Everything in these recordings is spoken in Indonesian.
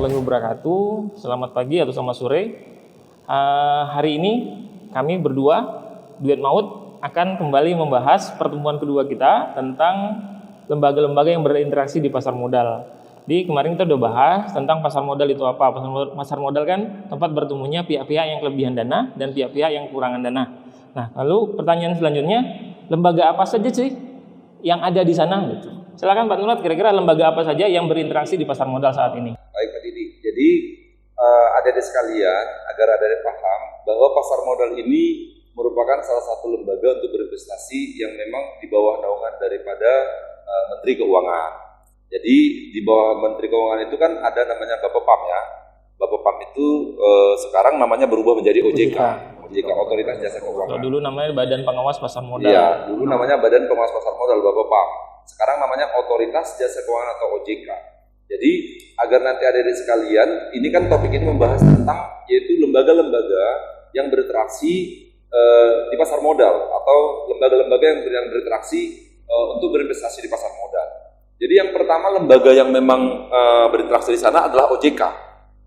warahmatullahi wabarakatuh. Selamat pagi atau selamat sore. Hari ini kami berdua, Duet Maut, akan kembali membahas pertemuan kedua kita tentang lembaga-lembaga yang berinteraksi di pasar modal. Di kemarin kita udah bahas tentang pasar modal itu apa. Pasar modal kan tempat bertemunya pihak-pihak yang kelebihan dana dan pihak-pihak yang kekurangan dana. Nah, lalu pertanyaan selanjutnya, lembaga apa saja sih yang ada di sana? Gitu. Silakan Pak Nurul, kira-kira lembaga apa saja yang berinteraksi di pasar modal saat ini? Baik Pak Didi, jadi adik-adik sekalian, agar adik-adik paham bahwa pasar modal ini merupakan salah satu lembaga untuk berinvestasi yang memang di bawah naungan daripada Menteri Keuangan. Jadi di bawah Menteri Keuangan itu kan ada namanya Bapepam ya. Bapepam itu sekarang namanya berubah menjadi OJK, Otoritas Jasa Keuangan. Dulu namanya Badan Pengawas Pasar Modal. Iya, dulu namanya Badan Pengawas Pasar Modal Bapepam. Sekarang namanya Otoritas Jasa Keuangan atau OJK. Jadi agar nanti adik-adik sekalian, ini kan topik ini membahas tentang yaitu lembaga-lembaga yang berinteraksi di pasar modal atau lembaga-lembaga yang berinteraksi untuk berinvestasi di pasar modal. Jadi yang pertama lembaga yang memang berinteraksi di sana adalah OJK,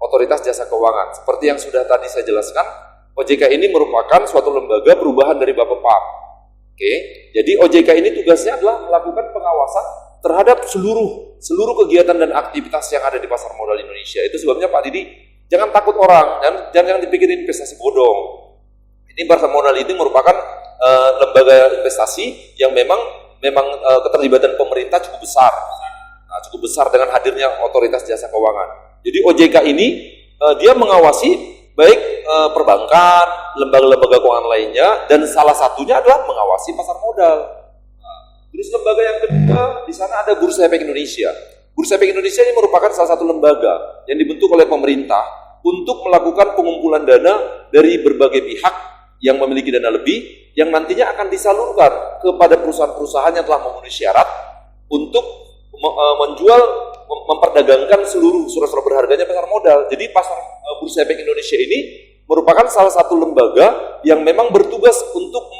Otoritas Jasa Keuangan. Seperti yang sudah tadi saya jelaskan, OJK ini merupakan suatu lembaga perubahan dari Bapepam. Oke, jadi OJK ini tugasnya adalah melakukan pengawasan terhadap seluruh kegiatan dan aktivitas yang ada di pasar modal Indonesia. Itu sebabnya Pak Didi, jangan takut orang dan jangan dipikirin investasi bodong. Ini pasar modal ini merupakan lembaga investasi yang memang keterlibatan pemerintah cukup besar. Nah, cukup besar dengan hadirnya Otoritas Jasa Keuangan. Jadi OJK ini dia mengawasi baik perbankan, lembaga-lembaga keuangan lainnya, dan salah satunya adalah mengawasi pasar modal. Nah, terus lembaga yang kedua, di sana ada Bursa Efek Indonesia. Bursa Efek Indonesia ini merupakan salah satu lembaga yang dibentuk oleh pemerintah untuk melakukan pengumpulan dana dari berbagai pihak yang memiliki dana lebih, yang nantinya akan disalurkan kepada perusahaan-perusahaan yang telah memenuhi syarat untuk memperdagangkan seluruh surat-surat berharganya pasar modal. Jadi Bursa Efek Indonesia ini merupakan salah satu lembaga yang memang bertugas untuk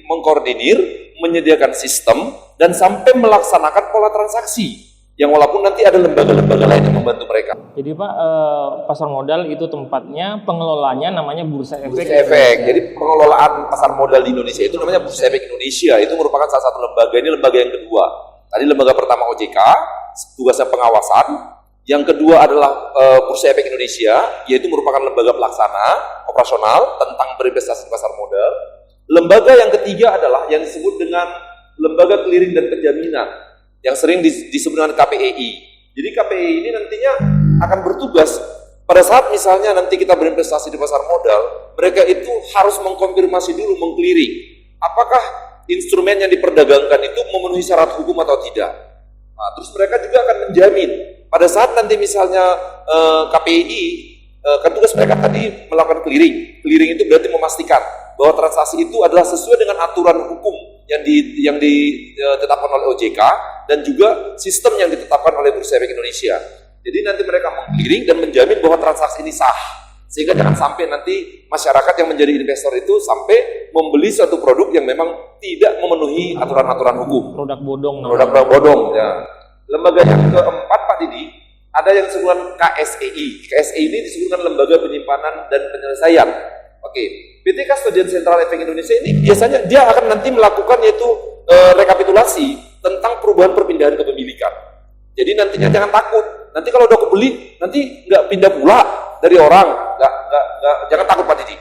mengkoordinir, menyediakan sistem, dan sampai melaksanakan pola transaksi. Yang walaupun nanti ada lembaga-lembaga lain yang membantu mereka. Jadi Pak, pasar modal itu tempatnya, pengelolanya namanya Bursa Efek. Bursa Efek. Jadi pengelolaan pasar modal di Indonesia itu namanya Bursa Efek Indonesia. Itu merupakan salah satu lembaga. Ini lembaga yang kedua. Tadi lembaga pertama OJK, tugasnya pengawasan. Yang kedua adalah Bursa Efek Indonesia, yaitu merupakan lembaga pelaksana, operasional, tentang berinvestasi di pasar modal. Lembaga yang ketiga adalah yang disebut dengan lembaga clearing dan penjaminan, yang sering disebut dengan KPEI. Jadi KPEI ini nantinya akan bertugas, pada saat misalnya nanti kita berinvestasi di pasar modal, mereka itu harus mengkonfirmasi dulu, mengclearing, apakah instrumen yang diperdagangkan itu memenuhi syarat hukum atau tidak. Nah, terus mereka juga akan menjamin pada saat nanti misalnya KPI kan tugas mereka tadi melakukan clearing. Clearing itu berarti memastikan bahwa transaksi itu adalah sesuai dengan aturan hukum yang ditetapkan oleh OJK dan juga sistem yang ditetapkan oleh Bursa Efek Indonesia. Jadi nanti mereka meng-clearing dan menjamin bahwa transaksi ini sah. Sehingga jangan sampai nanti masyarakat yang menjadi investor itu sampai membeli suatu produk yang memang tidak memenuhi aturan-aturan hukum. Produk bodong. Produk bodong, ya. Lembaga yang keempat Pak Didi, ada yang disebut KSEI. KSEI ini disebutkan Lembaga Penyimpanan dan Penyelesaian. Oke, PT Kastodian Sentral Efek Indonesia ini biasanya dia akan nanti melakukan yaitu rekapitulasi tentang perubahan perpindahan kepemilikan. Jadi nantinya jangan takut. Nanti kalau udah kebeli, nanti nggak pindah pula dari orang, jangan takut Pak Didi.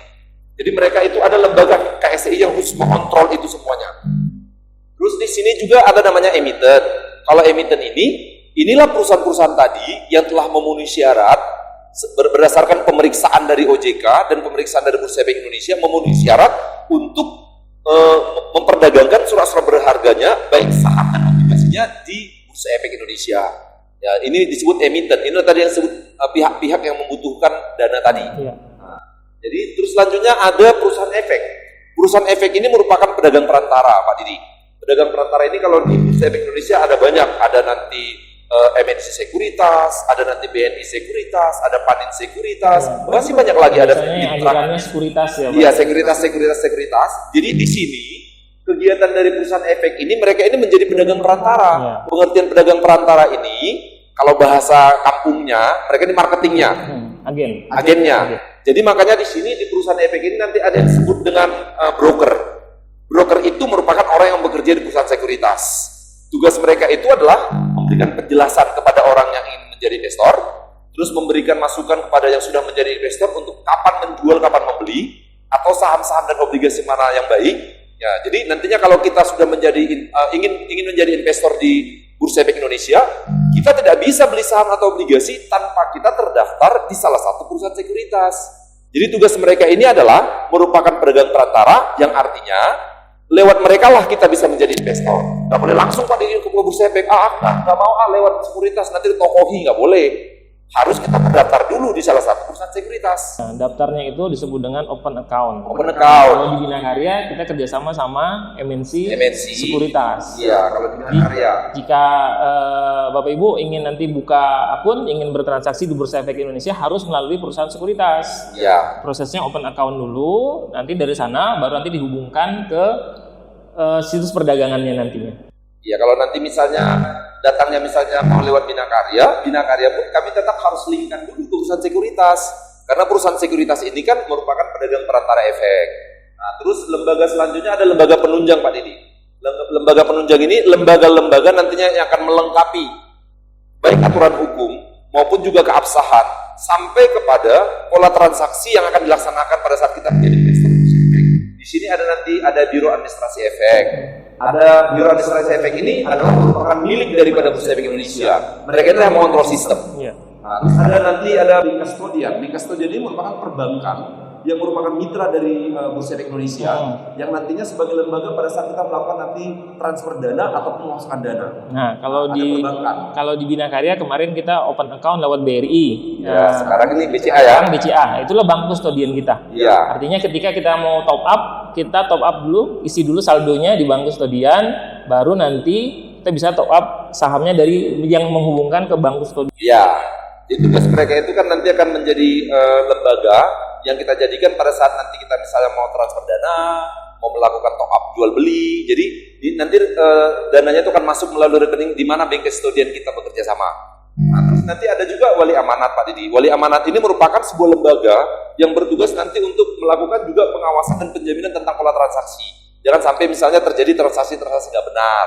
Jadi mereka itu ada lembaga KSEI yang khusus mengontrol itu semuanya. Terus di sini juga ada namanya emiten. Kalau emiten inilah perusahaan-perusahaan tadi yang telah memenuhi syarat berdasarkan pemeriksaan dari OJK dan pemeriksaan dari Bursa Efek Indonesia memenuhi syarat untuk memperdagangkan surat-surat berharganya baik saham dan obligasinya di Bursa Efek Indonesia. Ya, ini disebut emiten. Ini tadi yang disebut pihak-pihak yang membutuhkan dana tadi. Iya. Nah, jadi terus selanjutnya ada perusahaan efek. Perusahaan efek ini merupakan pedagang perantara, Pak Didi. Pedagang perantara ini kalau di Bursa Efek Indonesia ada banyak. Ada nanti MNC Sekuritas, ada nanti BNI Sekuritas, ada Panin Sekuritas, masih banyak lagi, ada sekuritas ya Pak? Iya, sekuritas. Jadi di sini kegiatan dari perusahaan efek ini, mereka ini menjadi pedagang perantara. Pengertian pedagang perantara ini Kalau bahasa kampungnya, mereka ini marketingnya, agennya. Jadi makanya di sini di perusahaan efek ini nanti ada yang disebut dengan broker. Broker itu merupakan orang yang bekerja di perusahaan sekuritas. Tugas mereka itu adalah memberikan penjelasan kepada orang yang ingin menjadi investor, terus memberikan masukan kepada yang sudah menjadi investor untuk kapan menjual, kapan membeli, atau saham-saham dan obligasi mana yang baik. Ya, jadi nantinya kalau kita sudah menjadi ingin menjadi investor di Bursa Efek Indonesia, kita tidak bisa beli saham atau obligasi tanpa kita terdaftar di salah satu perusahaan sekuritas. Jadi tugas mereka ini adalah merupakan pedagang perantara, yang artinya lewat mereka lah kita bisa menjadi investor. Nggak boleh langsung Pak Didi ke Bursa Efek, nggak mau lewat sekuritas, nanti ditokohi, nggak boleh. Harus kita terdaftar dulu di salah satu perusahaan sekuritas. Nah, daftarnya itu disebut dengan open account. Open account. Kalau di Bina Karya kita kerjasama sama MNC Sekuritas. Iya, kalau di Bina Karya. Jika Bapak Ibu ingin nanti buka akun, ingin bertransaksi di Bursa Efek Indonesia, harus melalui perusahaan sekuritas. Iya. Prosesnya open account dulu, nanti dari sana baru nanti dihubungkan ke situs perdagangannya nantinya. Iya, kalau nanti misalnya datangnya misalnya mau lewat Bina Karya pun kami tetap harus linkkan dulu ke perusahaan sekuritas. Karena perusahaan sekuritas ini kan merupakan pedagang perantara efek. Nah, terus lembaga selanjutnya ada lembaga penunjang Pak Didi. Lembaga penunjang ini lembaga-lembaga nantinya yang akan melengkapi baik aturan hukum maupun juga keabsahan sampai kepada pola transaksi yang akan dilaksanakan pada saat kita menjadi investor. Di sini ada Biro Administrasi Efek. Ada Biro Administrasi Efek ini adalah merupakan milik daripada Bursa Efek Indonesia. Mereka itu yang mengontrol sistem. Yeah. Nah, terus ada Bank Custodian. Bank Custodian ini merupakan perbankan yang merupakan mitra dari Bursa Efek Indonesia, yang nantinya sebagai lembaga pada saat kita melakukan nanti transfer dana ataupun memasukkan dana. Nah, kalau di Bina Karya kemarin kita open account lewat BRI. Ya, sekarang ini BCA ya. Sekarang BCA, itulah bank kustodian kita. Iya. Artinya ketika kita mau top up, kita top up dulu, isi dulu saldonya di bank kustodian, baru nanti kita bisa top up sahamnya dari yang menghubungkan ke bank kustodian. Iya. Jadi tugas mereka itu kan nanti akan menjadi lembaga yang kita jadikan pada saat nanti kita misalnya mau transfer dana, mau melakukan top up jual beli. Jadi nanti dananya itu akan masuk melalui rekening di mana bank custodian kita bekerja sama. Nah, terus nanti ada juga wali amanat Pak Didi. Wali amanat ini merupakan sebuah lembaga yang bertugas nanti untuk melakukan juga pengawasan dan penjaminan tentang pola transaksi. Jangan sampai misalnya terjadi transaksi-transaksi nggak benar.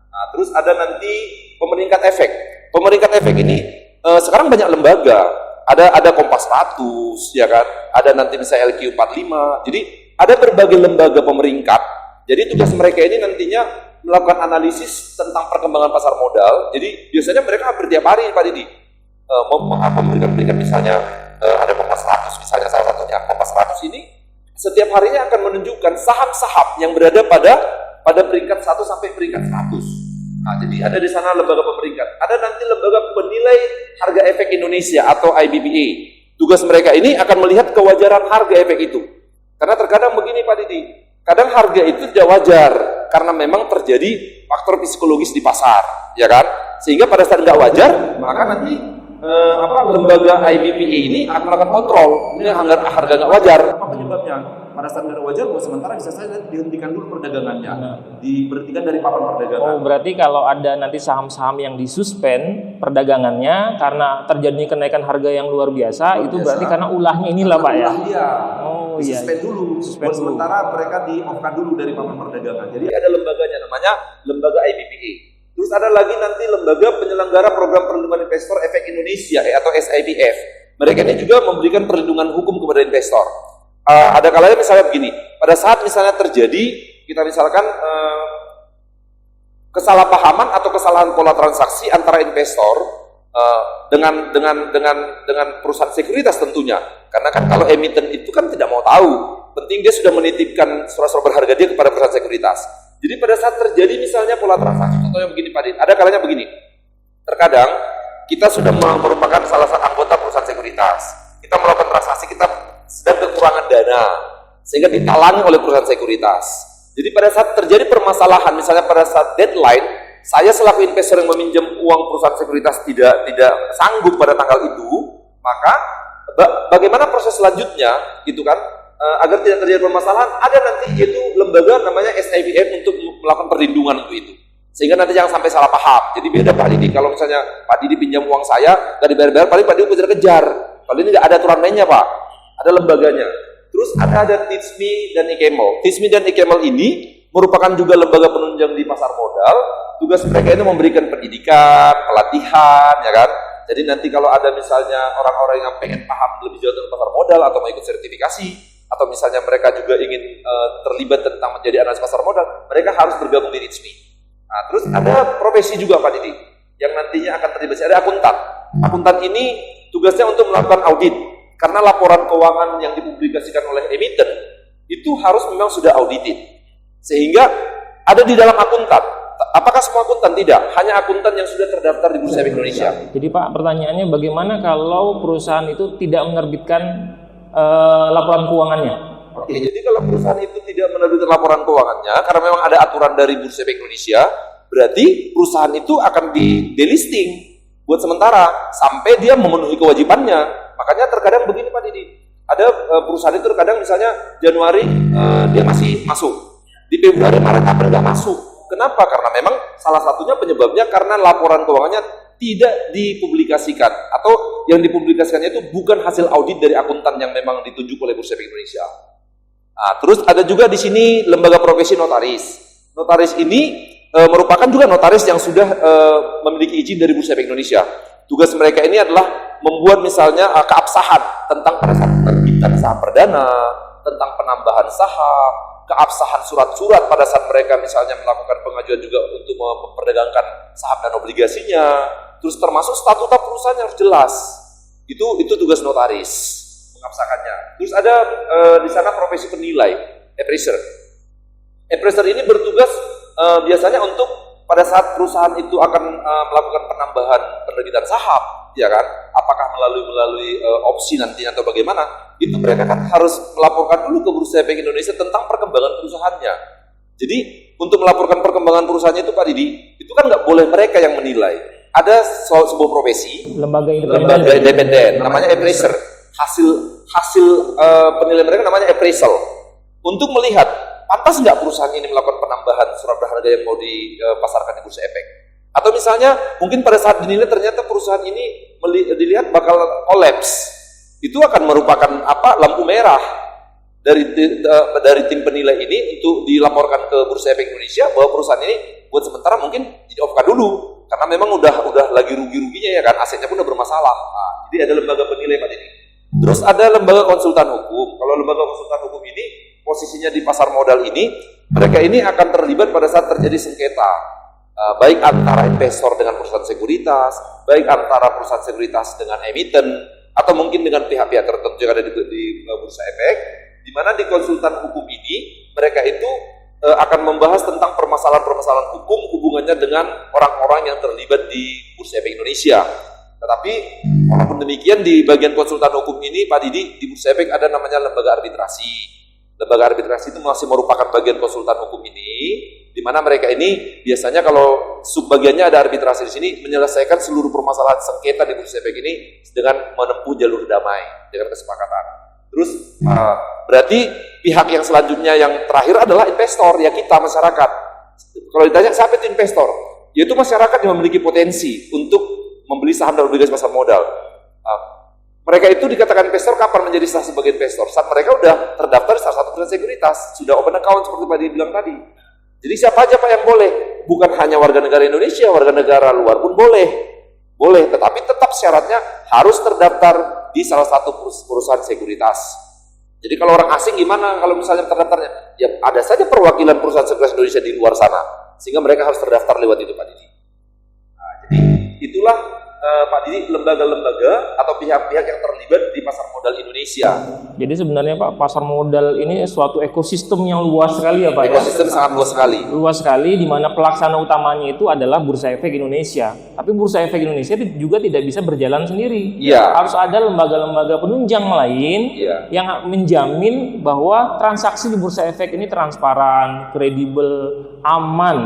Nah, terus ada nanti pemeringkat efek. Pemeringkat efek ini sekarang banyak lembaga. Ada Kompas 100, ya kan? Ada nanti misalnya LQ45. Jadi ada berbagai lembaga pemeringkat. Jadi tugas mereka ini nantinya melakukan analisis tentang perkembangan pasar modal. Jadi biasanya mereka hampir tiap hari Pak Didi memberikan misalnya ada Kompas 100 misalnya salah satunya. Kompas 100 ini setiap harinya akan menunjukkan saham-saham yang berada pada peringkat 1 sampai peringkat 100. Nah, jadi ada di sana lembaga pemeringkat. Ada nanti lembaga penilai harga efek Indonesia atau IBBA. Tugas mereka ini akan melihat kewajaran harga efek itu. Karena terkadang begini Pak Didi, kadang harga itu tidak wajar karena memang terjadi faktor psikologis di pasar, ya kan? Sehingga pada saat nggak wajar, maka nanti lembaga IBBA ini akan melakukan kontrol. Ini harga nggak wajar. Apa penyebabnya? Pada saat nggak wajar, sementara bisa saja dihentikan dulu perdagangannya, diberhentikan dari papan perdagangan. Oh, berarti kalau ada nanti saham-saham yang disuspend perdagangannya karena terjadi kenaikan harga yang luar biasa, itu berarti karena ulahnya inilah Pak ya? Iya. Oh iya. Suspend dulu. Sementara mereka di-off-kan dulu dari papan perdagangan. Jadi ada lembaganya namanya lembaga IBBA. Terus ada lagi nanti lembaga penyelenggara program perlindungan investor efek Indonesia atau SIPF. Mereka ini juga memberikan perlindungan hukum kepada investor. Ada kalanya misalnya begini, pada saat misalnya terjadi kita misalkan kesalahpahaman atau kesalahan pola transaksi antara investor dengan perusahaan sekuritas tentunya, karena kan kalau emiten itu kan tidak mau tahu, penting dia sudah menitipkan surat-surat berharga dia kepada perusahaan sekuritas. Jadi pada saat terjadi misalnya pola transaksi, contohnya begini Pak Din, ada kalanya begini, terkadang kita sudah merupakan salah satu anggota perusahaan sekuritas, kita melakukan transaksi, kita sedang kekurangan dana sehingga ditalangi oleh perusahaan sekuritas. Jadi pada saat terjadi permasalahan, misalnya pada saat deadline, saya selaku investor yang meminjam uang perusahaan sekuritas tidak sanggup pada tanggal itu, maka bagaimana proses selanjutnya, gitu kan? Agar tidak terjadi permasalahan, ada nanti yaitu lembaga namanya SIPF untuk melakukan perlindungan untuk itu. Sehingga nanti jangan sampai salah paham. Jadi beda Pak Didi. Kalau misalnya Pak Didi pinjam uang saya, nggak dibayar-bayar, paling Pak Didi kejar-kejar. Kalau ini nggak ada aturan mainnya Pak, ada lembaganya. Terus ada Teachme dan Ikemel. Teachme dan Ikemel ini merupakan juga lembaga penunjang di pasar modal. Tugas mereka itu memberikan pendidikan, pelatihan, ya kan. Jadi nanti kalau ada misalnya orang-orang yang pengen paham lebih jauh tentang pasar modal atau mau ikut sertifikasi, atau misalnya mereka juga ingin terlibat tentang menjadi analis pasar modal, mereka harus bergabung di Teachme. Nah, terus ada profesi juga Pak Didi yang nantinya akan terlibat, ada akuntan. Akuntan ini tugasnya untuk melakukan audit karena laporan keuangan yang dipublikasikan oleh emiten itu harus memang sudah audited. Sehingga ada di dalam akuntan. Apakah semua akuntan? Tidak, hanya akuntan yang sudah terdaftar di Bursa Efek Indonesia. Jadi Pak, pertanyaannya bagaimana kalau perusahaan itu tidak menerbitkan laporan keuangannya? Oke, jadi kalau perusahaan itu tidak menerbitkan laporan keuangannya, karena memang ada aturan dari Bursa Efek Indonesia, berarti perusahaan itu akan di delisting buat sementara sampai dia memenuhi kewajibannya. Makanya terkadang begini Pak Didi, ada perusahaan itu terkadang misalnya Januari dia masih masuk, di Februari, Maret, April nggak masuk. Kenapa? Karena memang salah satunya penyebabnya karena laporan keuangannya tidak dipublikasikan, atau yang dipublikasikannya itu bukan hasil audit dari akuntan yang memang ditunjuk oleh Bursa Efek Indonesia. Nah, terus ada juga di sini lembaga profesi notaris. Notaris ini merupakan juga notaris yang sudah memiliki izin dari Bursa Efek Indonesia. Tugas mereka ini adalah membuat misalnya keabsahan tentang pada saat terbitan saham perdana, tentang penambahan saham, keabsahan surat-surat pada saat mereka misalnya melakukan pengajuan juga untuk memperdagangkan saham dan obligasinya. Terus termasuk statuta perusahaan yang harus jelas. Itu tugas notaris. Mengabsakannya. Terus ada di sana profesi penilai, appraiser. Appraiser ini bertugas biasanya untuk pada saat perusahaan itu akan melakukan penambahan penerbitan saham, ya kan? Apakah melalui opsi nanti atau bagaimana? Itu mereka kan harus melaporkan dulu ke Bursa Efek Indonesia tentang perkembangan perusahaannya. Jadi untuk melaporkan perkembangan perusahaannya itu Pak Didi, itu kan nggak boleh mereka yang menilai. Ada sebuah profesi, lembaga independen, namanya appraiser. Hasil penilaian mereka namanya appraisal, untuk melihat pantas nggak perusahaan ini melakukan penambahan surat berharga yang mau dipasarkan di Bursa Efek, atau misalnya mungkin pada saat dinilai ternyata perusahaan ini dilihat bakal kolaps, itu akan merupakan lampu merah dari tim penilai ini untuk dilaporkan ke Bursa Efek Indonesia bahwa perusahaan ini buat sementara mungkin di-off-kan dulu karena memang udah lagi rugi-ruginya, ya kan, asetnya pun udah bermasalah. Nah, jadi ada lembaga penilai Pak Didi. Terus ada lembaga konsultan hukum. Kalau lembaga konsultan hukum ini posisinya di pasar modal ini, mereka ini akan terlibat pada saat terjadi sengketa, baik antara investor dengan perusahaan sekuritas, baik antara perusahaan sekuritas dengan emiten, atau mungkin dengan pihak-pihak tertentu yang ada di Bursa Efek, di mana di konsultan hukum ini mereka itu akan membahas tentang permasalahan-permasalahan hukum hubungannya dengan orang-orang yang terlibat di Bursa Efek Indonesia. Tetapi walaupun demikian di bagian konsultan hukum ini Pak Didi, di Bursa Efek ada namanya lembaga arbitrasi. Lembaga arbitrasi itu masih merupakan bagian konsultan hukum ini, di mana mereka ini biasanya kalau subbagiannya ada arbitrasi di sini menyelesaikan seluruh permasalahan sengketa di Bursa Efek ini dengan menempuh jalur damai dengan kesepakatan. Terus berarti pihak yang selanjutnya yang terakhir adalah investor, ya kita masyarakat. Kalau ditanya siapa itu investor, yaitu masyarakat yang memiliki potensi untuk membeli saham dan obligasi pasar modal. Mereka itu dikatakan investor kapan menjadi sah sebagai investor? Saat mereka udah terdaftar di salah satu perusahaan sekuritas, sudah open account seperti Pak Didi bilang tadi. Jadi siapa aja Pak yang boleh? Bukan hanya warga negara Indonesia, warga negara luar pun boleh. Boleh, tetapi tetap syaratnya harus terdaftar di salah satu perusahaan sekuritas. Jadi kalau orang asing gimana kalau misalnya terdaftarnya? Ya ada saja perwakilan perusahaan sekuritas Indonesia di luar sana, sehingga mereka harus terdaftar lewat itu Pak Didi. Nah, jadi itulah Pak Didi, lembaga-lembaga atau pihak-pihak yang terlibat di pasar modal Indonesia. Jadi sebenarnya Pak, pasar modal ini suatu ekosistem yang luas sekali ya Pak. Ekosistem sangat luas sekali. Luas sekali, di mana pelaksana utamanya itu adalah Bursa Efek Indonesia. Tapi Bursa Efek Indonesia juga tidak bisa berjalan sendiri. Iya. Harus ada lembaga-lembaga penunjang lain yang menjamin bahwa transaksi di Bursa Efek ini transparan, kredibel, aman.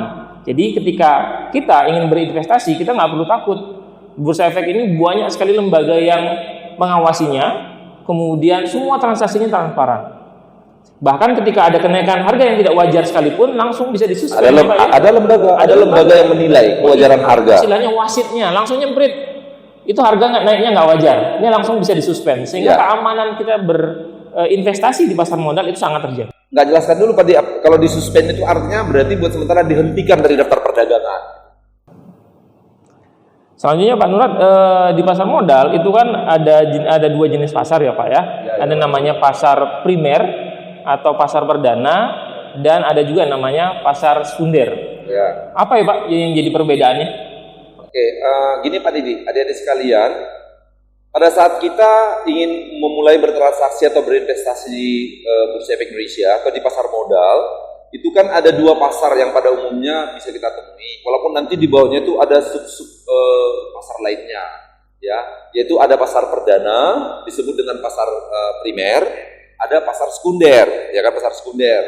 Jadi ketika kita ingin berinvestasi, kita nggak perlu takut. Bursa Efek ini banyak sekali lembaga yang mengawasinya, kemudian semua transaksinya transparan. Bahkan ketika ada kenaikan harga yang tidak wajar sekalipun langsung bisa disuspend. Ada lembaga yang menilai kewajaran harga. Istilahnya wasitnya langsung nyemprit. Itu harga naiknya nggak wajar. Ini langsung bisa disuspend. Sehingga keamanan kita berinvestasi di pasar modal itu sangat terjaga. Nggak jelaskan dulu Pak, kalau disuspend itu artinya berarti buat sementara dihentikan dari daftar perdagangan. Selanjutnya Pak Nurat, di pasar modal itu kan ada dua jenis pasar ya Pak ya. Ada namanya pasar primer atau pasar perdana, dan ada juga namanya pasar sekunder. Ya. Apa ya Pak yang jadi perbedaannya? Oke, gini Pak Didi, adik-adik sekalian, pada saat kita ingin memulai bertransaksi atau berinvestasi di Bursa Efek Indonesia atau di pasar modal, itu kan ada dua pasar yang pada umumnya bisa kita temui, walaupun nanti di bawahnya itu ada sub-sub pasar lainnya, ya, yaitu ada pasar perdana disebut dengan pasar primer, ada pasar sekunder, ya kan, pasar sekunder.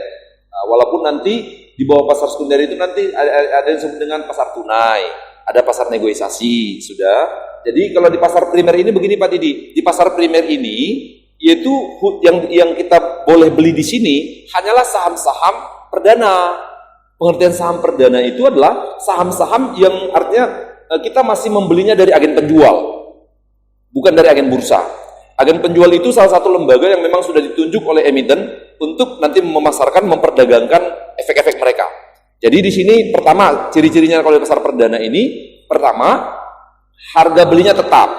Nah, walaupun nanti di bawah pasar sekunder itu nanti ada yang disebut dengan pasar tunai, ada pasar negosiasi, sudah. Jadi kalau di pasar primer ini begini Pak Didi, di pasar primer ini yaitu yang kita boleh beli di sini hanyalah saham-saham perdana. Pengertian saham perdana itu adalah saham-saham yang artinya kita masih membelinya dari agen penjual, bukan dari agen bursa. Agen penjual itu salah satu lembaga yang memang sudah ditunjuk oleh emiten untuk nanti memasarkan, memperdagangkan efek-efek mereka. Jadi di sini pertama ciri-cirinya kalau di pasar perdana ini, pertama harga belinya tetap,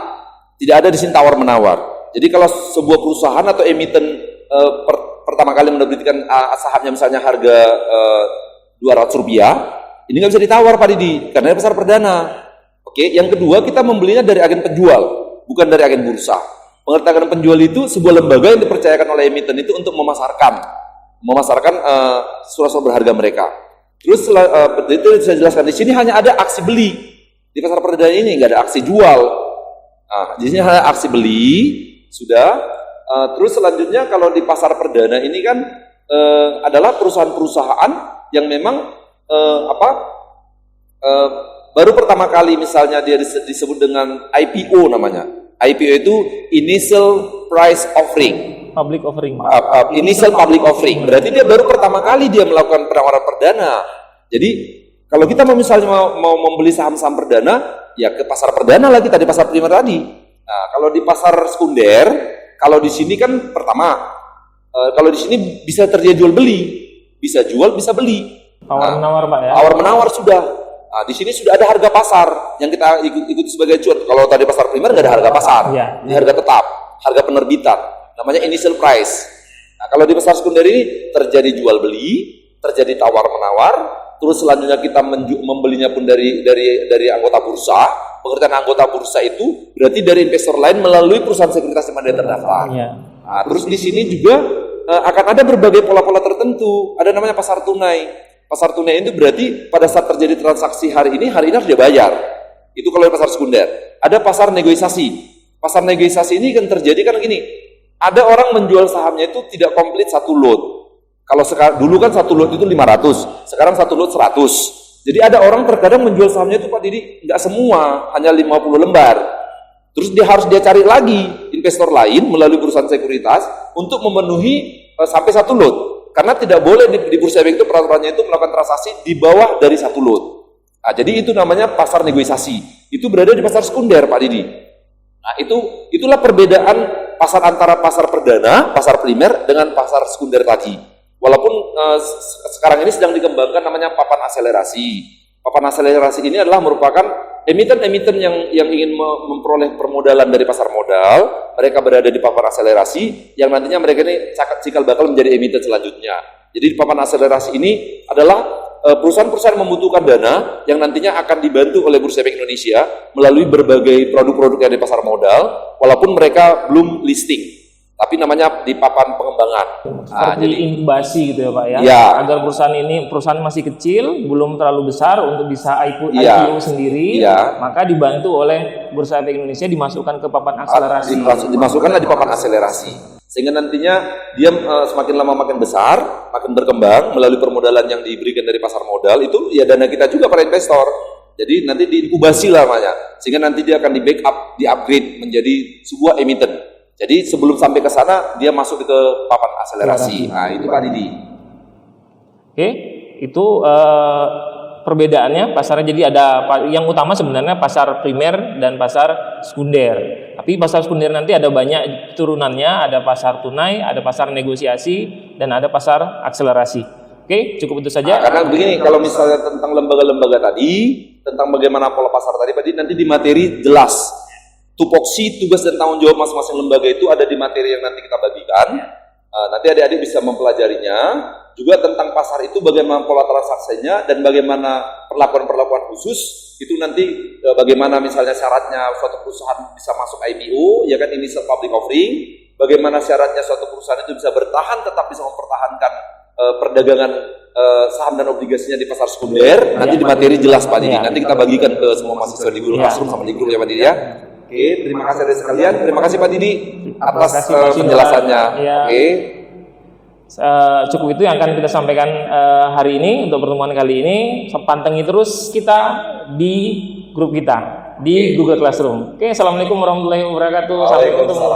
tidak ada di sini tawar-menawar. Jadi kalau sebuah perusahaan atau emiten pertama kali menerbitkan sahamnya misalnya harga Rp200, ini nggak bisa ditawar Pak Didi, karena ini pasar perdana. Oke, yang kedua kita membelinya dari agen penjual, bukan dari agen bursa. Pengertian penjual itu sebuah lembaga yang dipercayakan oleh emiten itu untuk memasarkan surat-surat berharga mereka. Terus itu saya jelaskan di sini hanya ada aksi beli. Di pasar perdana ini nggak ada aksi jual. Nah, di sini hanya aksi beli, sudah. Terus selanjutnya kalau di pasar perdana ini kan adalah perusahaan-perusahaan yang memang baru pertama kali misalnya dia disebut dengan IPO namanya. IPO itu Initial Price Offering. Public offering. Initial Public Offering. Berarti dia baru pertama kali dia melakukan penawaran perdana. Jadi kalau kita misalnya mau membeli saham-saham perdana, ya ke pasar perdana lagi tadi, pasar primer tadi. Nah, kalau di pasar sekunder, kalau di sini kan pertama, kalau di sini bisa terjadi jual beli, bisa jual, bisa beli. Tawar menawar Pak ya. Tawar menawar sudah. Nah, di sini sudah ada harga pasar yang kita ikuti sebagai cuan. Kalau tadi pasar primer nggak ada harga pasar, ini harga tetap, harga penerbitan, namanya initial price. Nah, kalau di pasar sekunder ini terjadi jual beli, terjadi tawar menawar, terus selanjutnya kita membelinya pun dari anggota bursa. Pengertian anggota bursa itu berarti dari investor lain melalui perusahaan sekuritas yang ada terdaftar. Nah, terus di sini juga akan ada berbagai pola-pola tertentu. Ada namanya pasar tunai. Pasar tunai itu berarti pada saat terjadi transaksi hari ini harus dia bayar. Itu kalau di pasar sekunder. Ada pasar negosiasi. Pasar negosiasi ini kan terjadi kan gini. Ada orang menjual sahamnya itu tidak komplit satu lot. Kalau dulu kan satu lot itu 500, sekarang satu lot 100. Jadi ada orang terkadang menjual sahamnya itu Pak Didi nggak semua, hanya 50 lembar. Terus dia cari lagi investor lain melalui perusahaan sekuritas untuk memenuhi sampai satu lot. Karena tidak boleh di bursa efek itu peraturannya itu melakukan transaksi di bawah dari satu lot. Nah, jadi itu namanya pasar negosiasi. Itu berada di pasar sekunder, Pak Didi. Nah, itulah perbedaan pasar antara pasar perdana, pasar primer dengan pasar sekunder tadi. Walaupun sekarang ini sedang dikembangkan namanya papan akselerasi. Papan akselerasi ini adalah merupakan emiten-emiten yang ingin memperoleh permodalan dari pasar modal. Mereka berada di papan akselerasi yang nantinya mereka ini cikal bakal menjadi emiten selanjutnya. Jadi di papan akselerasi ini adalah perusahaan-perusahaan membutuhkan dana yang nantinya akan dibantu oleh Bursa Efek Indonesia melalui berbagai produk-produk yang ada di pasar modal, walaupun mereka belum listing. Tapi namanya di papan pengembangan. Seperti jadi inkubasi gitu ya Pak ya. Agar perusahaan masih kecil, belum terlalu besar untuk bisa IPO sendiri, maka dibantu oleh Bursa Efek Indonesia dimasukkan ke papan akselerasi. Dimasukkanlah di papan akselerasi. Sehingga nantinya dia semakin lama makin besar, makin berkembang melalui permodalan yang diberikan dari pasar modal itu ya dana kita juga para investor. Jadi nanti diinkubasi lah namanya. Sehingga nanti dia akan di backup, di upgrade menjadi sebuah emiten. Jadi sebelum sampai ke sana dia masuk ke papan akselerasi. Nah, itu Pak Didi. Oke, itu perbedaannya pasarnya. Jadi ada yang utama sebenarnya pasar primer dan pasar sekunder. Tapi pasar sekunder nanti ada banyak turunannya, ada pasar tunai, ada pasar negosiasi, dan ada pasar akselerasi. Oke, cukup itu saja. Nah, karena begini, kalau misalnya tentang lembaga-lembaga tadi, tentang bagaimana pola pasar tadi, nanti di materi jelas. Tupoksi, tugas dan tanggung jawab masing-masing lembaga itu ada di materi yang nanti kita bagikan. Nanti adik-adik bisa mempelajarinya. Juga tentang pasar itu bagaimana pola transaksinya dan bagaimana perlakuan-perlakuan khusus itu nanti bagaimana misalnya syaratnya suatu perusahaan bisa masuk IPO, ya kan, initial public offering, bagaimana syaratnya suatu perusahaan itu bisa bertahan tetap bisa mempertahankan perdagangan saham dan obligasinya di pasar sekunder. Nanti di materi jelas Pak Didi. Nanti kita bagikan ke semua mahasiswa di Google Classroom sama di grup ya Pak Didi ya. Oke, terima kasih adik sekalian. Terima kasih Pak Didi atas penjelasannya. Oke. Cukup itu yang akan kita sampaikan hari ini untuk pertemuan kali ini. Pantengin terus kita di grup kita di Google Classroom. Oke, assalamualaikum warahmatullahi wabarakatuh. Sampai ketemu.